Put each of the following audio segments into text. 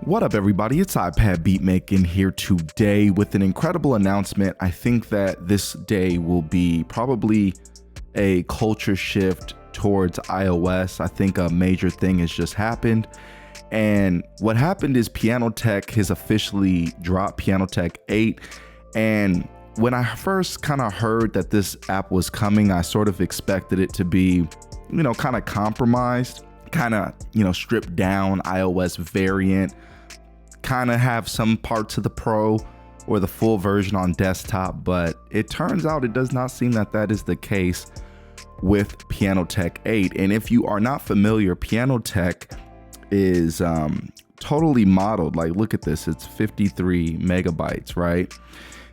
What up, everybody? It's iPad Beatmaking here today with an incredible announcement. I think that this day will be probably a culture shift towards iOS. I think a major thing has just happened. And what happened is Pianoteq has officially dropped Pianoteq 8. And when I first kind of heard that this app was coming, I sort of expected it to be, kind of compromised, kind of, stripped down iOS variant, kind of have some parts of the Pro or the full version on desktop, but it turns out it does not seem that that is the case with Pianoteq 8. And if you are not familiar, Pianoteq is totally modeled. Like, look at this, it's 53 megabytes, right?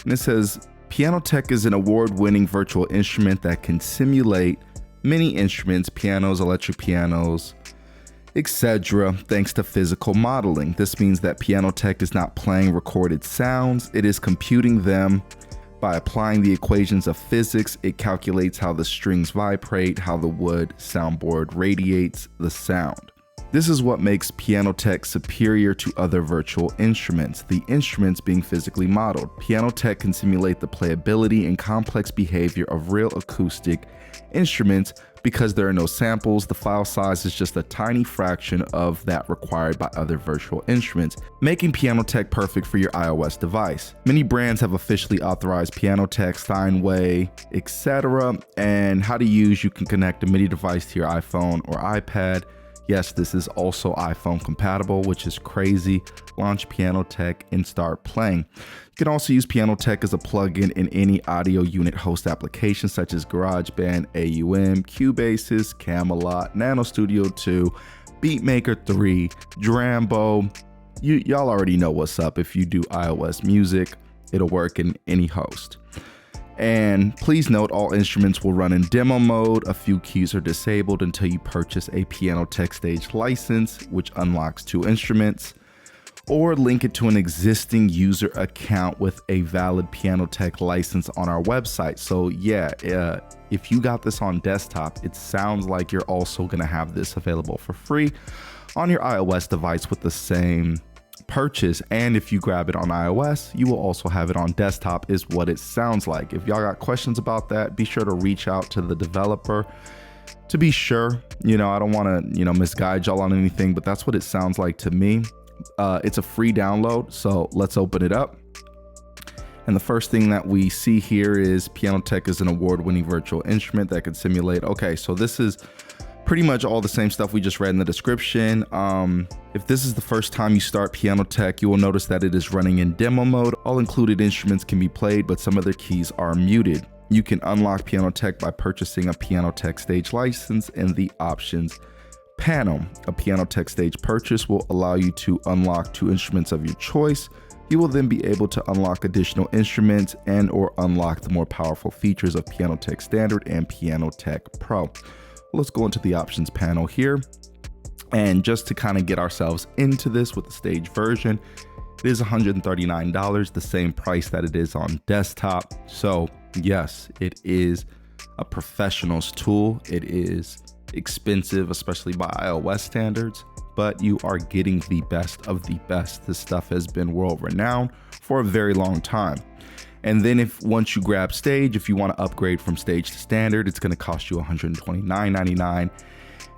And it says, Pianoteq is an award-winning virtual instrument that can simulate many instruments, pianos, electric pianos, etc., thanks to physical modeling. This means that Pianoteq is not playing recorded sounds, it is computing them. By applying the equations of physics, it calculates how the strings vibrate, how the wood soundboard radiates the sound. This is what makes Pianoteq superior to other virtual instruments, the instruments being physically modeled. Pianoteq can simulate the playability and complex behavior of real acoustic instruments. Because there are no samples, the file size is just a tiny fraction of that required by other virtual instruments, making Pianoteq perfect for your iOS device. Many brands have officially authorized Pianoteq, Steinway, etc. And how to use: you can connect a MIDI device to your iPhone or iPad. Yes, this is also iPhone compatible, which is crazy. Launch Pianoteq and start playing. You can also use Pianoteq as a plugin in any audio unit host application such as GarageBand, AUM, Cubases, Camelot, Nano Studio 2, Beatmaker 3, Drambo. Y'all already know what's up. If you do iOS music, it'll work in any host. And please note, all instruments will run in demo mode. A few keys are disabled until you purchase a Pianoteq Stage license, which unlocks 2 instruments, or link it to an existing user account with a valid Pianoteq license on our website. So yeah, if you got this on desktop, it sounds like you're also gonna have this available for free on your iOS device with the same purchase. And if you grab it on iOS, you will also have it on desktop, is what it sounds like. If y'all got questions about that, be sure to reach out to the developer to be sure. I don't want to misguide y'all on anything, but that's what it sounds like to me. It's a free download, so let's open it up. And the first thing that we see here is Pianoteq is an award-winning virtual instrument that can simulate. Okay, so this is pretty much all the same stuff we just read in the description. If this is the first time you start Pianoteq, you will notice that it is running in demo mode. All included instruments can be played, but some of their keys are muted. You can unlock Pianoteq by purchasing a Pianoteq Stage license in the options panel. A Pianoteq Stage purchase will allow you to unlock 2 instruments of your choice. You will then be able to unlock additional instruments and or unlock the more powerful features of Pianoteq Standard and Pianoteq Pro. Let's go into the options panel here. And just to kind of get ourselves into this with the Stage version, it is $139, the same price that it is on desktop. So yes, it is a professional's tool. It is expensive, especially by iOS standards, but you are getting the best of the best. This stuff has been world renowned for a very long time. And then once you grab Stage, if you want to upgrade from Stage to Standard, it's going to cost you $129.99.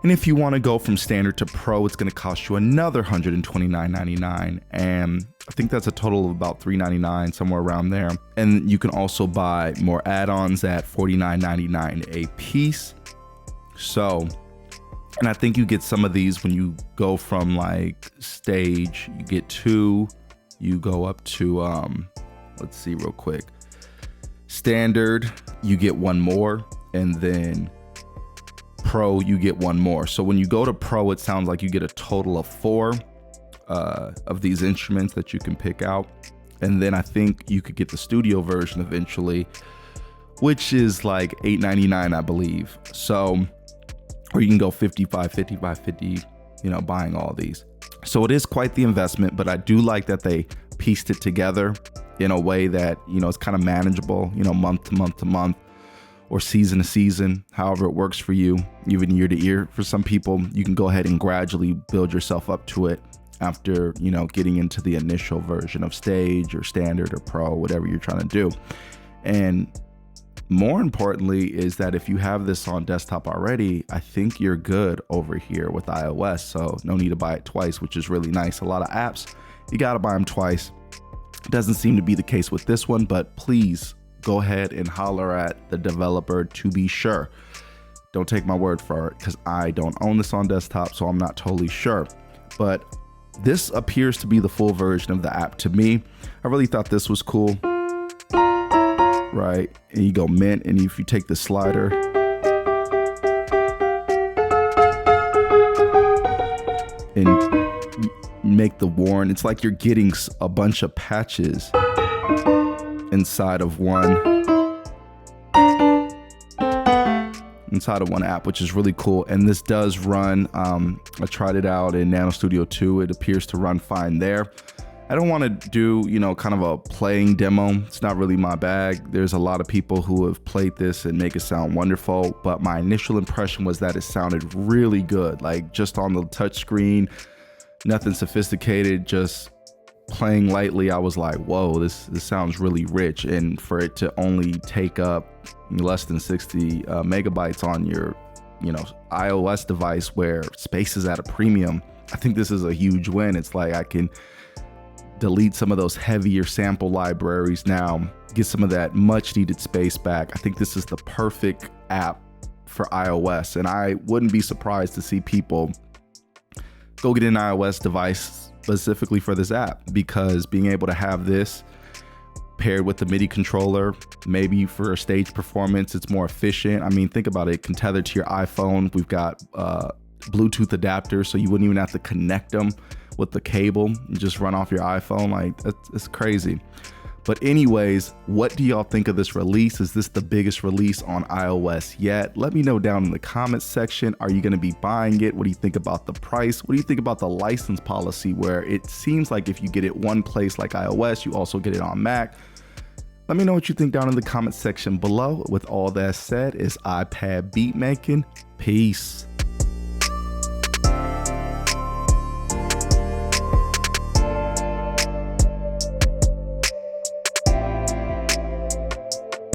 And if you want to go from Standard to Pro, it's going to cost you another $129.99. And I think that's a total of about $399, somewhere around there. And you can also buy more add-ons at $49.99 a piece. So, and I think you get some of these when you go from like Stage, you get 2, you go up to, let's see real quick. Standard, you get 1 more, and then Pro, you get 1 more. So when you go to Pro, it sounds like you get a total of 4 of these instruments that you can pick out. And then I think you could get the studio version eventually, which is like $8.99, I believe. So, or you can go 55, 55, 50, buying all these. So it is quite the investment, but I do like that they pieced it together in a way that, it's kind of manageable, month to month to month, or season to season, however it works for you, even year to year. For some people, you can go ahead and gradually build yourself up to it after, you know, getting into the initial version of Stage or Standard or Pro, whatever you're trying to do. And more importantly is that if you have this on desktop already, I think you're good over here with iOS. So no need to buy it twice, which is really nice. A lot of apps, you got to buy them twice. Doesn't seem to be the case with this one, but please go ahead and holler at the developer to be sure. Don't take my word for it because I don't own this on desktop, so I'm not totally sure. But this appears to be the full version of the app to me. I really thought this was cool, right? And you go mint, and if you take the slider and make the warn, it's like you're getting a bunch of patches inside of one app, which is really cool. And this does run, I tried it out in Nano Studio 2. It appears to run fine there. I don't want to do, you know, kind of a playing demo. It's not really my bag. There's a lot of people who have played this and make it sound wonderful, but my initial impression was that it sounded really good, like just on the touch screen, nothing sophisticated, just playing lightly. I was like, whoa, this sounds really rich. And for it to only take up less than 60 megabytes on your, you know, iOS device where space is at a premium, I think this is a huge win. It's like I can delete some of those heavier sample libraries now, get some of that much needed space back. I think this is the perfect app for iOS, and I wouldn't be surprised to see people go get an iOS device specifically for this app, because being able to have this paired with the MIDI controller, maybe for stage performance, it's more efficient. I mean, think about it. It can tether to your iPhone. We've got Bluetooth adapters, so you wouldn't even have to connect them with the cable. You just run off your iPhone. Like, it's crazy. But anyways, what do y'all think of this release? Is this the biggest release on iOS yet? Let me know down in the comments section. Are you going to be buying it? What do you think about the price? What do you think about the license policy, where it seems like if you get it one place like iOS, you also get it on Mac? Let me know what you think down in the comments section below. With all that said, it's iPad beat making. Peace.